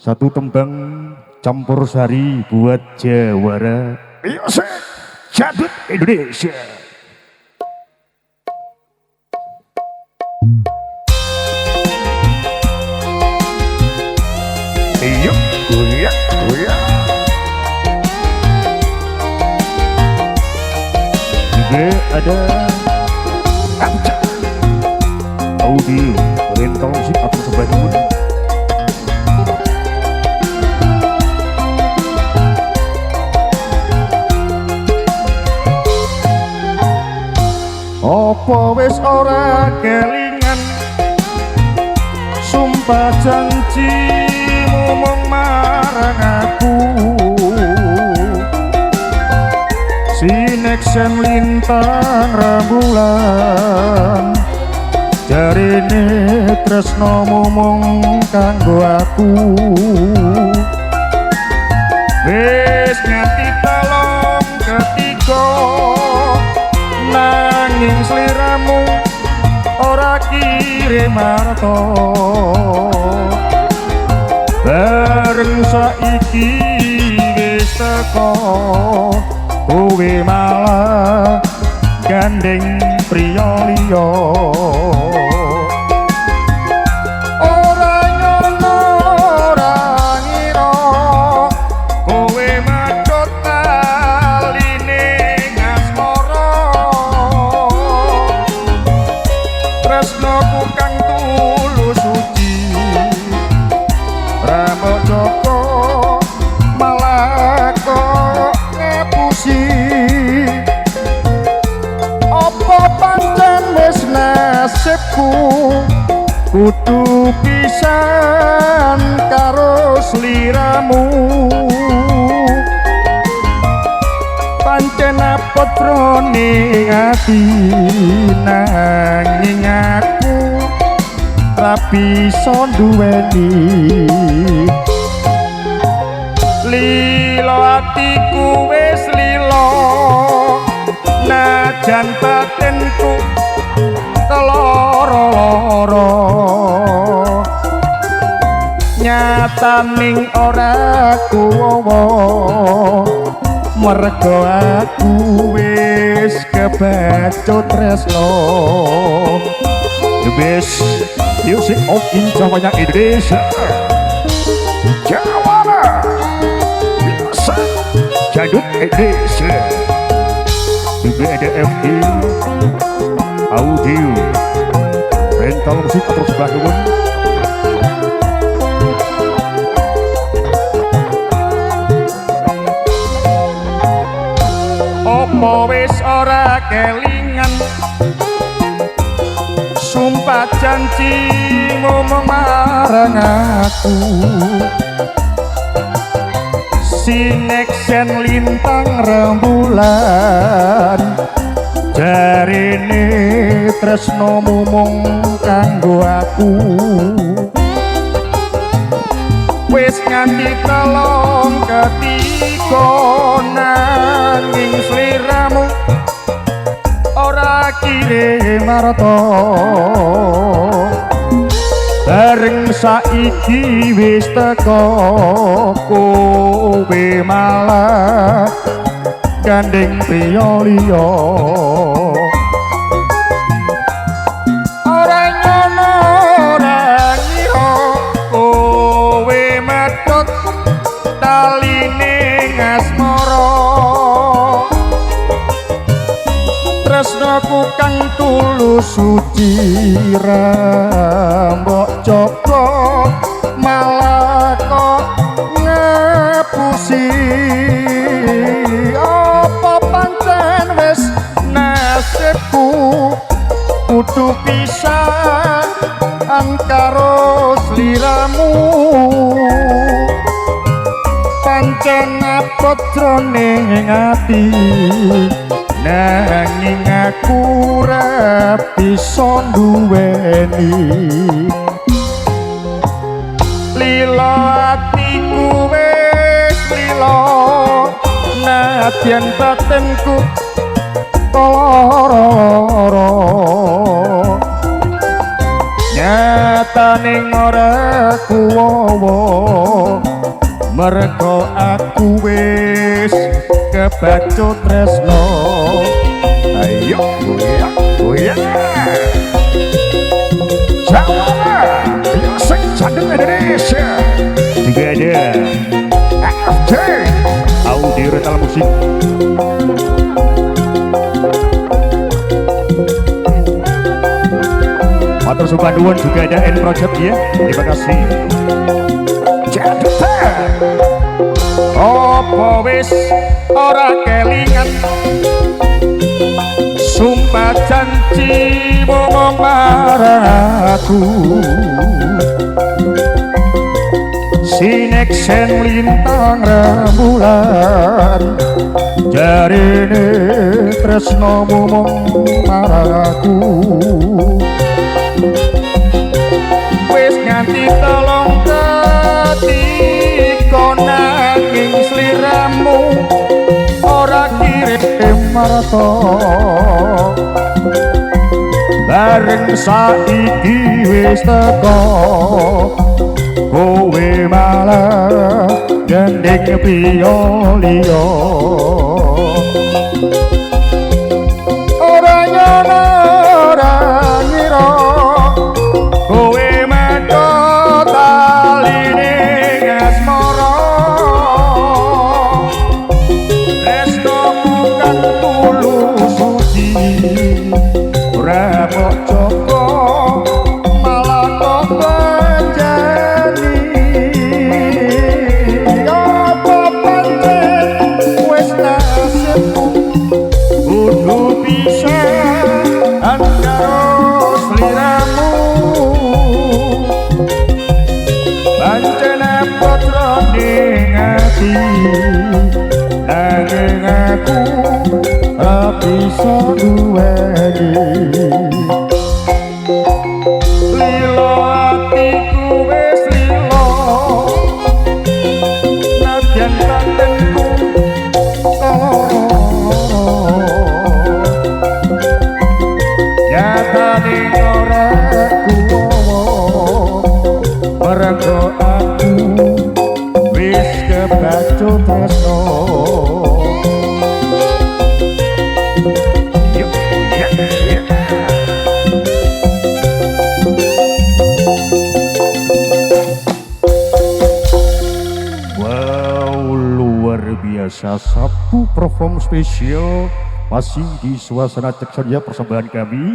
Satu tembang campur sari buat jawara biasa jadut Indonesia. Yuk, goyak, goyak. Juga ada audio rental musik atau sebaliknya. Apa wis ora kelingan sumpah janjimu mung marang aku, sineksen lintang rembulan jarine tresnomu mung kanggo aku. Wis nganti telung ketiga nanging sliramu ora kirim arto, bareng saiki wis teko kowe malah gandeng priya liya. Ora nyono ora ngira kowe madhot taline ngasmara, tresnoku kang tulus suci Rama Joko malah kok ngepusi. Apa pancen wis nasibku kudu pisan karo sliramu, pancen apot ning ati nanging aku ra bisa duweni. Lilo atiku wis lilo najan batinku keloro-loro, nyataning ora kuwowo mergo aku wis kebacut tresno. The best music of Jawanya Indonesia, Jawara biasa jadut Indonesia. Juga ada FI audio rental musik atau sebagainya. Apa wis ora kelingan sumpah janjimu marang aku, sineksen lintang rembulan jarine tresnomu mung kanggo aku. Wis nganti telung ketiga nanging sliramu ora kirim arto, bareng saiki wis teko kowe malah gandeng priya liya. Ora nyono ora ngira kowe medhot taline ngasmara, tresnaku kang tulus suci Rambok Joko malah kok ngepusi. Apa pancen wis nasibku kudu pisan karo sliramu, pancen apot jroning ati nanging aku ora bisa duweni. Lilo atiku wis lilo nadyan batinku koloro, nyatane ora kuwowo mergo aku wis kebacut tresno ayo goyang goyang Jawa ayo sing candeng Indonesia juga ada FJ Audio Rental Musik Motor Supaduan juga ada N Project ya terima kasih Jatuh Opo wis ora kelingan sumpah janji ngomong marang aku sineksen lintang rembulan jarine tresno ngomong marang aku wis nganti tolong ketika nanging sliramu ora kirim marto bareng saiki wis teko kowe malah gendeng piyo liyo ora nyono ora ngira kowe meto taline asmara tresnomu kan tulus suci ora kok joko malah kok panjani apa pancen wis nasibku kudu bisa karo sliramu pancen putra ning ati nanging aku ora bisa duweni lilo atiku wis lilo nadyan batenku nyatane ora kuwowo mergo aku wis kebacut tresno wow luar biasa satu perform spesial masih di suasana cek saja persembahan kami